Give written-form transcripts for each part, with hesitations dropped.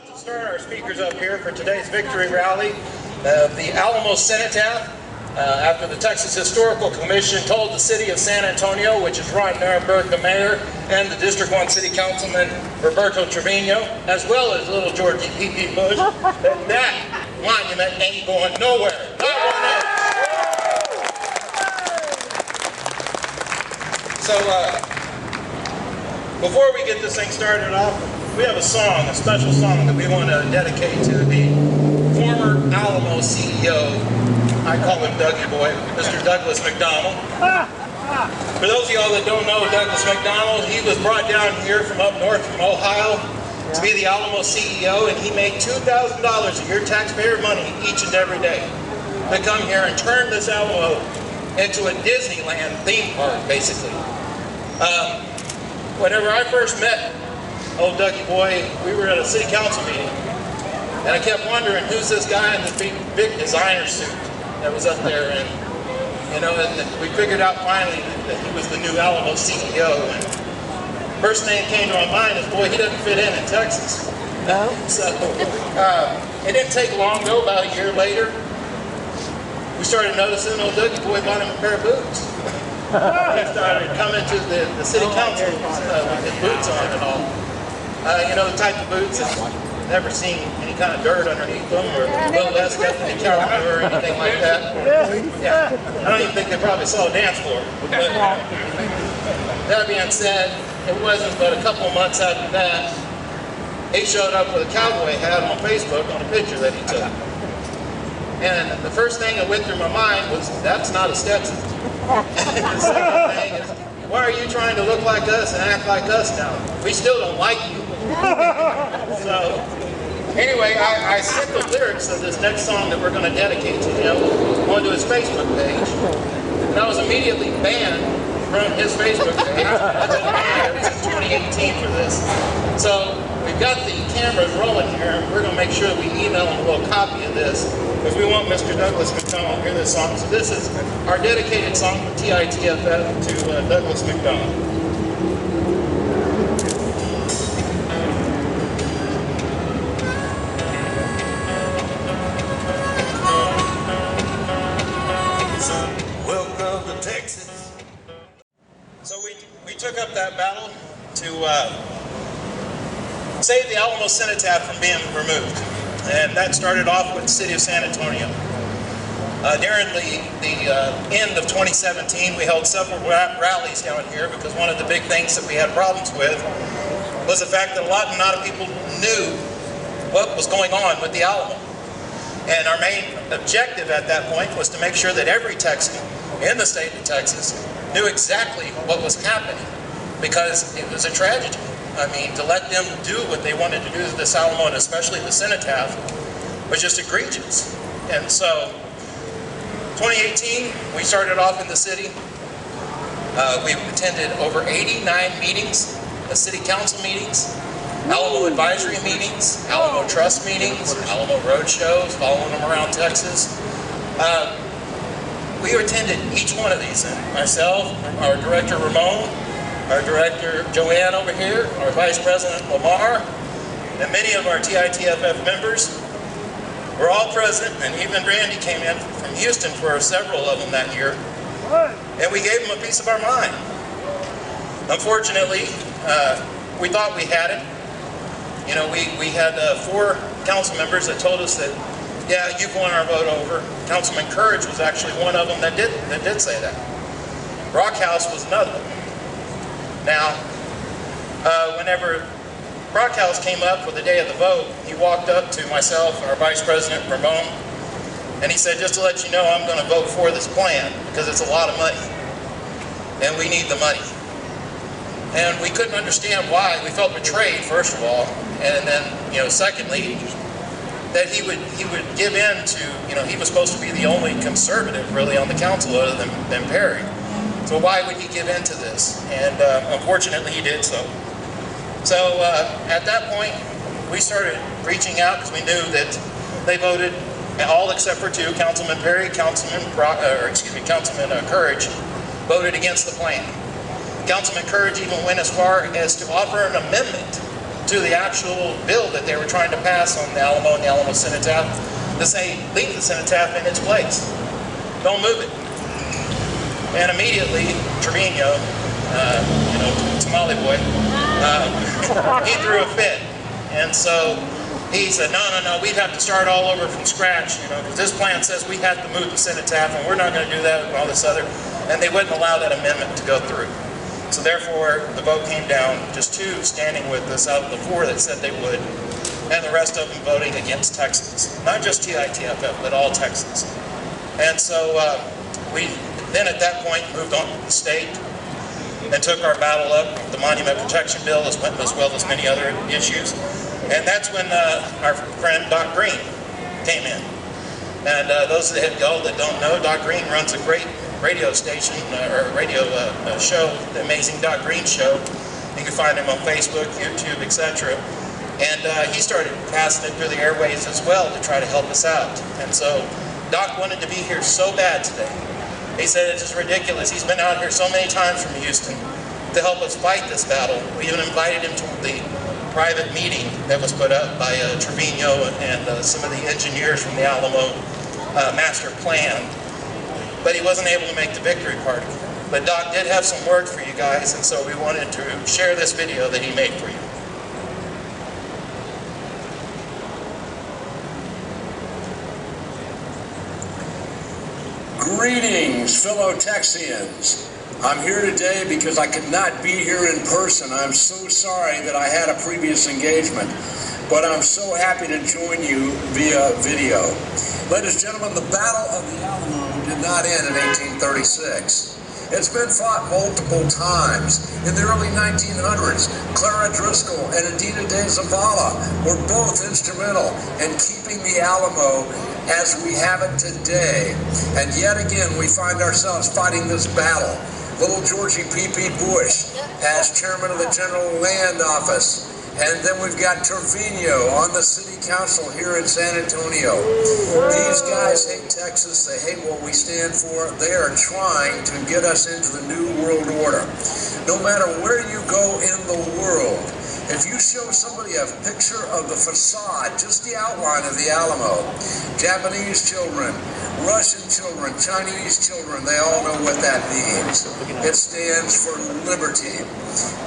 To start our speakers up here for today's victory rally, the Alamo Cenotaph, after the Texas Historical Commission told the city of San Antonio, which is Ron Nirenberg, the mayor, and the District 1 City Councilman Roberto Trevino, as well as little Georgie P.P. Bush, that monument ain't going nowhere. Not one inch. So, before we get this thing started off, we have a song, a special song that we want to dedicate to the former Alamo CEO. I call him Dougie Boy, Mr. Douglas McDonald. For those of y'all that don't know Douglas McDonald, he was brought down here from up north from Ohio to be the Alamo CEO, and he made $2,000 of your taxpayer money each and every day to come here and turn this Alamo into a Disneyland theme park, basically. Whenever I first met old Dougie Boy, we were at a city council meeting, and I kept wondering, who's this guy in this big designer suit that was up there? And you know, and we figured out finally that he was the new Alamo CEO. And first thing that came to my mind is, boy, he doesn't fit in Texas. No. So it didn't take long though. About a year later, we started noticing old Dougie Boy bought him a pair of boots. He started coming to the city council with his boots on and all. You know, the type of boots that never seen any kind of dirt underneath them, or a little less cut than a caliber or anything like that. Yeah, I don't even think they probably saw a dance floor. But that being said, it wasn't but a couple of months after that, he showed up with a cowboy hat on Facebook on a picture that he took. And the first thing that went through my mind was, that's not a Stetson. The second thing is, why are you trying to look like us and act like us now? We still don't like you. So, anyway, I sent the lyrics of this next song that we're going to dedicate to him onto his Facebook page. And I was immediately banned from his Facebook page. It was in 2018 for this. So, we've got the cameras rolling here, and we're going to make sure that we email him a little copy of this, because we want Mr. Douglas McDonald to hear this song. So this is our dedicated song from TITFF to Douglas McDonald. Welcome to Texas. So we took up that battle to save the Alamo Cenotaph from being removed. And that started off with the city of San Antonio. During the end of 2017, we held several rallies down here, because one of the big things that we had problems with was the fact that not of people knew what was going on with the Alamo. And our main objective at that point was to make sure that every Texan in the state of Texas knew exactly what was happening, because it was a tragedy. I mean, to let them do what they wanted to do to this Alamo, and especially the Cenotaph, was just egregious. And so, 2018, we started off in the city. We attended over 89 meetings, city council meetings, Alamo advisory meetings, Alamo trust meetings, Alamo road shows, following them around Texas. We attended each one of these. Myself, our director Ramon, our director Joanne over here, our vice president Lamar, and many of our TITFF members were all present, and even Randy came in from Houston for several of them that year, and we gave them a piece of our mind. Unfortunately, we thought we had it. You know, we had 4 council members that told us that, yeah, you've won our vote over. Councilman Courage was actually one of them that did say that. Brockhouse was another. Now, whenever Brockhouse came up for the day of the vote, he walked up to myself, our vice president, Ramon, and he said, just to let you know, I'm going to vote for this plan, because it's a lot of money, and we need the money. And we couldn't understand why. We felt betrayed, first of all, and then, you know, secondly, that he would give in to, you know, he was supposed to be the only conservative, really, on the council other than Perry. So why would he give in to this? And unfortunately, he did so. So at that point, we started reaching out, because we knew that they voted, all except for 2, Councilman Perry, Councilman Courage, voted against the plan. Councilman Courage even went as far as to offer an amendment to the actual bill that they were trying to pass on the Alamo and the Alamo Cenotaph to say, leave the Cenotaph in its place. Don't move it. And immediately, Trevino, you know, Tamale Boy, he threw a fit. And so he said, no, we'd have to start all over from scratch, you know, because this plan says we have to move the Cenotaph, and we're not going to do that and all this other. And they wouldn't allow that amendment to go through. So therefore, the vote came down, just 2 standing with us out of the 4 that said they would, and the rest of them voting against Texans. Not just TITFF, but all Texans. And so we then at that point moved on to the state and took our battle up, the Monument Protection Bill, as well as many other issues. And that's when our friend Doc Green came in. And those that don't know, Doc Green runs a great radio station, or radio show, the Amazing Doc Green Show. You can find him on Facebook, YouTube, etc. And he started passing it through the airways as well to try to help us out. And so Doc wanted to be here so bad today. He said it's just ridiculous. He's been out here so many times from Houston to help us fight this battle. We even invited him to the private meeting that was put up by Trevino and some of the engineers from the Alamo master plan. But he wasn't able to make the victory party. But Doc did have some work for you guys, and so we wanted to share this video that he made for you. Greetings, fellow Texians. I'm here today because I could not be here in person. I'm so sorry that I had a previous engagement, but I'm so happy to join you via video. Ladies and gentlemen, the Battle of the Alamo did not end in 1836. It's been fought multiple times. In the early 1900s, Clara Driscoll and Adina de Zavala were both instrumental in keeping the Alamo as we have it today. And yet again, we find ourselves fighting this battle. Little Georgie P.P. Bush as chairman of the General Land Office. And then we've got Trevino on the city council here in San Antonio. These guys hate Texas. They hate what we stand for. They are trying to get us into the New World Order. No matter where you go in the world, if you show somebody a picture of the facade, just the outline of the Alamo, Japanese children, Russian children, Chinese children, they all know what that means. It stands for liberty.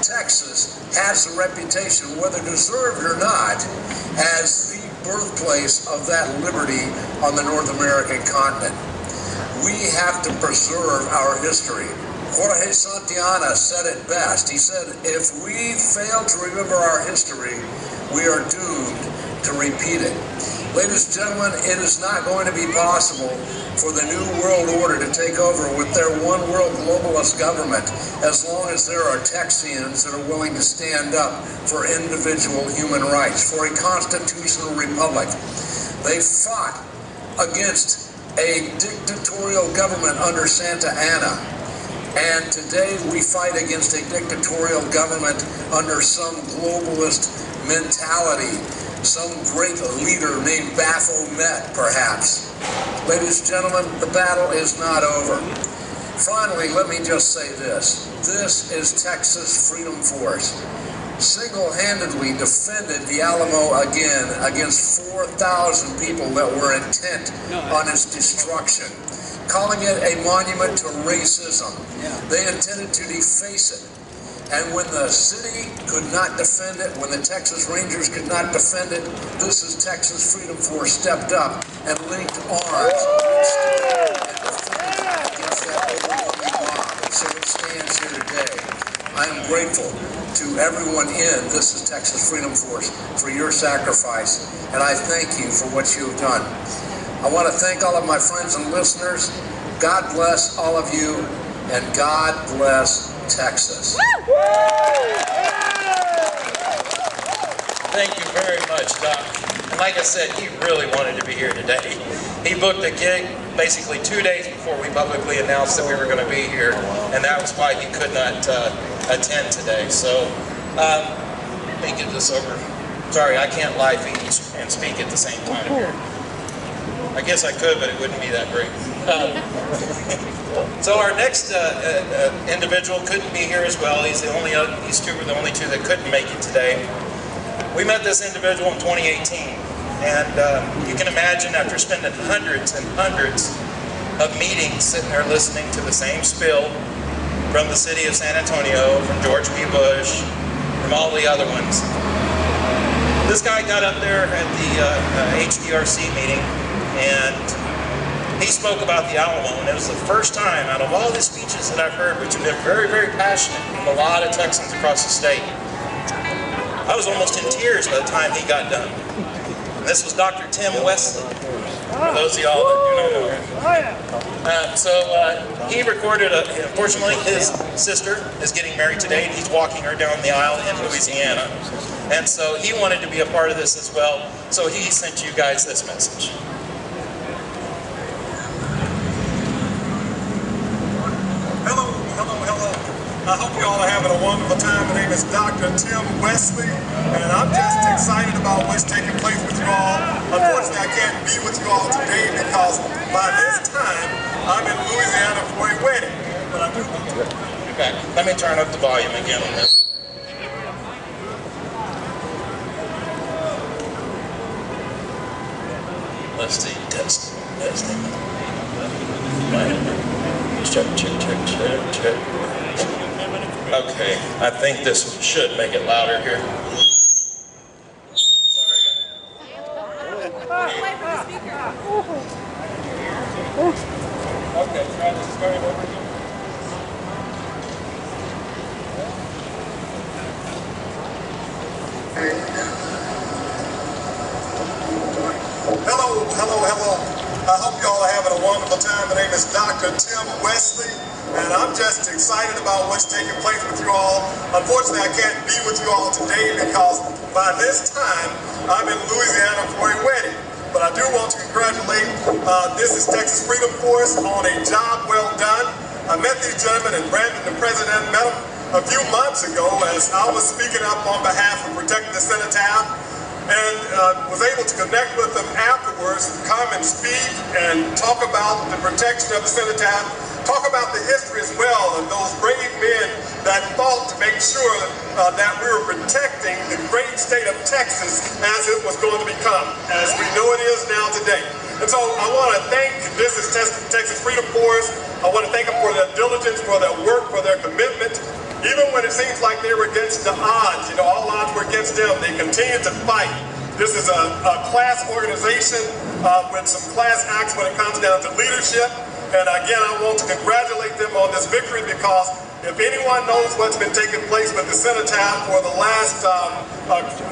Texas has a reputation, whether deserved or not, as the birthplace of that liberty on the North American continent. We have to preserve our history. Jorge Santillana said it best. He said, if we fail to remember our history, we are doomed to repeat it. Ladies and gentlemen, it is not going to be possible for the New World Order to take over with their one world globalist government as long as there are Texians that are willing to stand up for individual human rights, for a constitutional republic. They fought against a dictatorial government under Santa Anna. And today we fight against a dictatorial government under some globalist mentality, some great leader named Baphomet, perhaps. Ladies and gentlemen, the battle is not over. Finally, let me just say this. This is Texas Freedom Force. Single-handedly defended the Alamo again against 4,000 people that were intent on its destruction, calling it a monument to racism. They intended to deface it. And when the city could not defend it, when the Texas Rangers could not defend it, this is Texas Freedom Force stepped up and linked arms and defended against that overwhelming mob. So it stands here today. I am grateful to everyone in This is Texas Freedom Force for your sacrifice, and I thank you for what you have done. I want to thank all of my friends and listeners. God bless all of you, and God bless Texas. Thank you very much, Doc. And like I said, he really wanted to be here today. He booked a gig basically 2 days before we publicly announced that we were going to be here, and that was why he could not attend today. So let me get this over. Sorry, I can't live feed and speak at the same time here. I guess I could, but it wouldn't be that great. So our next individual couldn't be here as well. These two were the only two that couldn't make it today. We met this individual in 2018, and you can imagine after spending hundreds and hundreds of meetings sitting there listening to the same spiel from the city of San Antonio, from George P. Bush, from all the other ones. This guy got up there at the HDRC meeting, and he spoke about the Alamo, and it was the first time out of all the speeches that I've heard, which have been very, very passionate from a lot of Texans across the state. I was almost in tears by the time he got done. And this was Dr. Tim Westley, for those of y'all that do not know him. He recorded, unfortunately, his sister is getting married today, and he's walking her down the aisle in Louisiana. And so he wanted to be a part of this as well, so he sent you guys this message. Hello. I hope you all are having a wonderful time. My name is Dr. Tim Westley, and I'm just excited about what's taking place with you all. Unfortunately, I can't be with you all today because by this time, I'm in Louisiana for a wedding. But I do want to. Okay, let me turn up the volume again on this. Let's see, testing. Check. Okay, I think this should make it louder here. Sorry, okay, try to start it over again. Hello. I hope you all are having a wonderful time. My name is Dr. Tim Westley, and I'm just excited about what's taking place with you all. Unfortunately, I can't be with you all today because by this time, I'm in Louisiana for a wedding. But I do want to congratulate This is Texas Freedom Force on a job well done. I met these gentlemen, and Brandon, the president, met them a few months ago as I was speaking up on behalf of protecting the Cenotaph, and was able to connect with them afterwards, come and speak and talk about the protection of the Cenotaph, talk about the history as well of those brave men that fought to make sure that we were protecting the great state of Texas as it was going to become, as we know it is now today. And so I want to thank This is Texas Freedom Force. I want to thank them for their diligence, for their work, for their commitment. Even when it seems like they were against the odds, all odds were against them, they continued to fight. This is a class organization with some class acts when it comes down to leadership. And again, I want to congratulate them on this victory because if anyone knows what's been taking place with the Cenotaph for the last,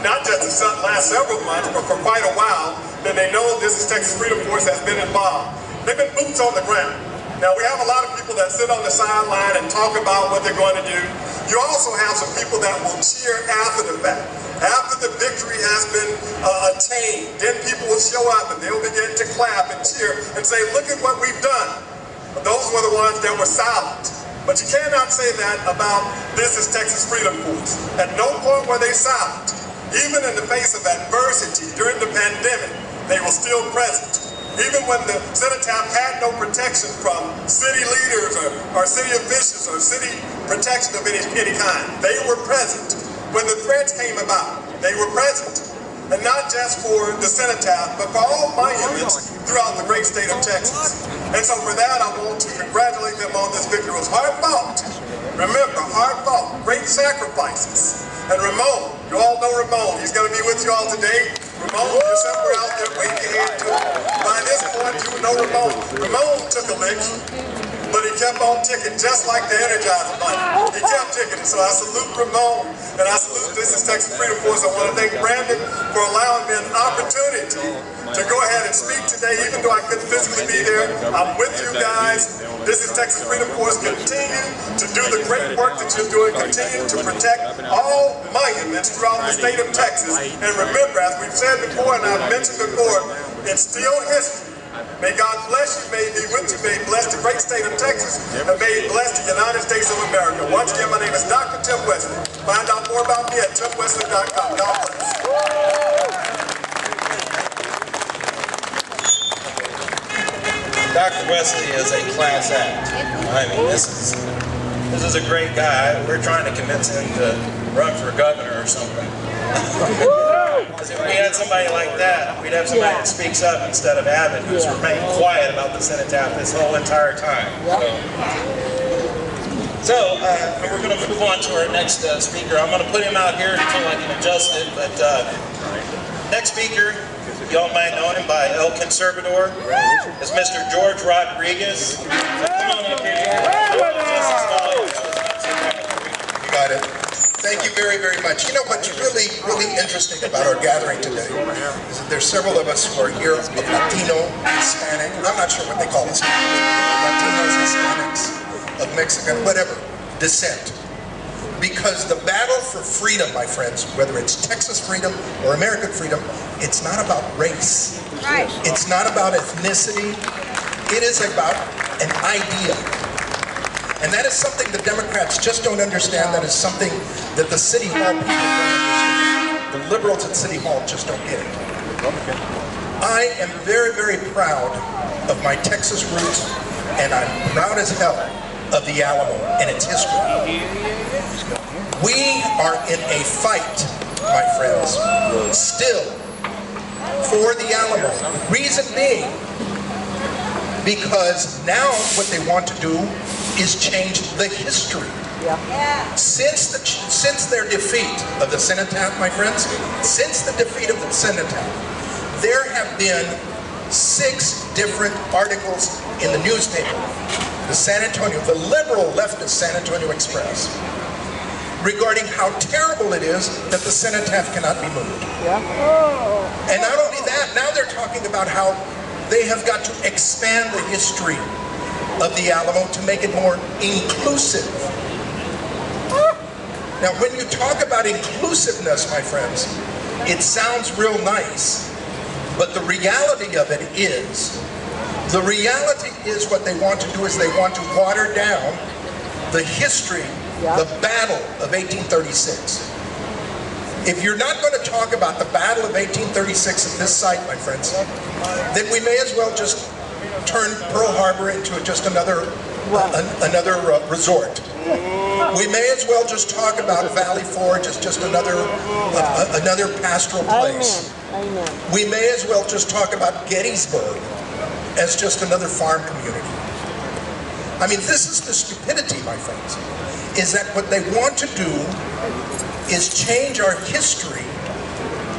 not just the last several months, but for quite a while, then they know This is Texas Freedom Force has been involved. They've been boots on the ground. Now, we have a lot of people that sit on the sideline and talk about what they're going to do. You also have some people that will cheer after the fact. After the victory has been attained, then people will show up and they'll begin to clap and cheer and say, look at what we've done. But those were the ones that were silent. But you cannot say that about This is Texas Freedom Force. At no point were they silent. Even in the face of adversity during the pandemic, they were still present. Even when the Cenotaph had no protection from city leaders or city officials or city protection of any kind, they were present. When the threats came about, they were present. And not just for the Cenotaph, but for all monuments throughout the great state of Texas. And so for that, I want to congratulate them on this victory. It was hard fought. Remember, hard fought, great sacrifices. And Ramon, you all know Ramon. He's going to be with you all today. Ramon, you're somewhere out there, wave your hand to him. By this point, you know Ramon. Ramon took a lick, but he kept on ticking, just like the Energizer Bunny. He kept ticking. So I salute Ramon, and I salute This is Texas Freedom Force. I want to thank Brandon for allowing me an opportunity to go ahead and speak today, even though I couldn't physically be there. I'm with you guys. This is Texas Freedom Force. Continue to do the great work that you're doing. Continue to protect all monuments throughout the state of Texas. And remember, as we've said before and I've mentioned before, it's still history. May God bless you, may He be with you, may He bless the great state of Texas, and may He bless the United States of America. Once again, my name is Dr. Tim Westley. Find out more about me at timwesley.com. God bless. Dr. Westley is a class act. I mean, this is a great guy. We're trying to convince him to run for governor or something. we had somebody like that, we'd have somebody that speaks up instead of Abbott, who's remained quiet about the Cenotaph this whole entire time. So we're going to move on to our next speaker. I'm going to put him out here until I can adjust it, but next speaker, y'all might know him by El Conservador, is Mr. George Rodriguez. So come on up here. You got it. Thank you very, very much. You know what's really, really interesting about our gathering today is that there's several of us who are here of Latino, Hispanic, I'm not sure what they call us, Latinos, Hispanics, of Mexican, whatever, descent. Because the battle for freedom, my friends, whether it's Texas freedom or American freedom, it's not about race. Right. It's not about ethnicity. It is about an idea. And that is something the Democrats just don't understand. That is something that the City Hall people don't understand. The liberals at City Hall just don't get it. I am very, very proud of my Texas roots, and I'm proud as hell of the Alamo and its history. We are in a fight, my friends, still for the Alamo. Reason being, because now what they want to do is change the history. Since their defeat of the Cenotaph, my friends, since the defeat of the Cenotaph, there have been 6 different articles in the newspaper, the San Antonio, the liberal leftist San Antonio Express, regarding how terrible it is that the Cenotaph cannot be moved. And not only that, now they're talking about how they have got to expand the history of the Alamo to make it more inclusive. Now, when you talk about inclusiveness, my friends, it sounds real nice, but the reality of it is, what they want to do is they want to water down the history, the battle of 1836. If you're not going to talk about the battle of 1836 at this site, my friends, then we may as well just turn Pearl Harbor into just another resort. We may as well just talk about Valley Forge as just another pastoral place. We may as well just talk about Gettysburg as just another farm community. I mean, this is the stupidity, my friends, is that what they want to do is change our history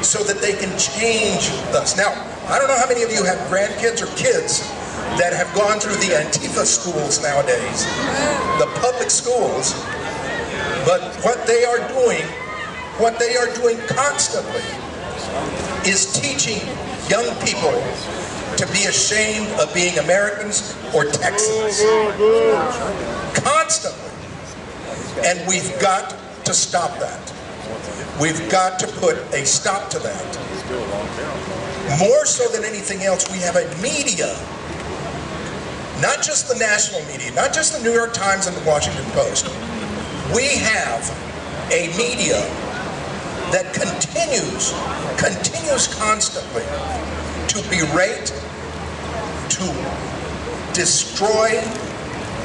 so that they can change us. Now, I don't know how many of you have grandkids or kids that have gone through the Antifa schools nowadays, the public schools, but what they are doing constantly is teaching young people to be ashamed of being Americans or Texans. Constantly. And we've got to stop that. We've got to put a stop to that. More so than anything else, we have a media, not just the national media, not just the New York Times and the Washington Post. We have a media that continues constantly to berate, to destroy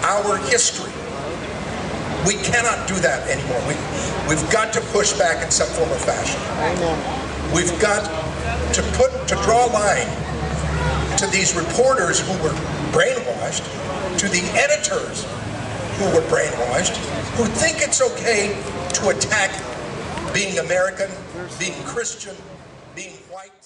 our history. We cannot do that anymore. We've got to push back in some form or fashion. We've got to draw a line to these reporters who were brainwashed, to the editors who were brainwashed, who think it's okay to attack being American, being Christian, being white.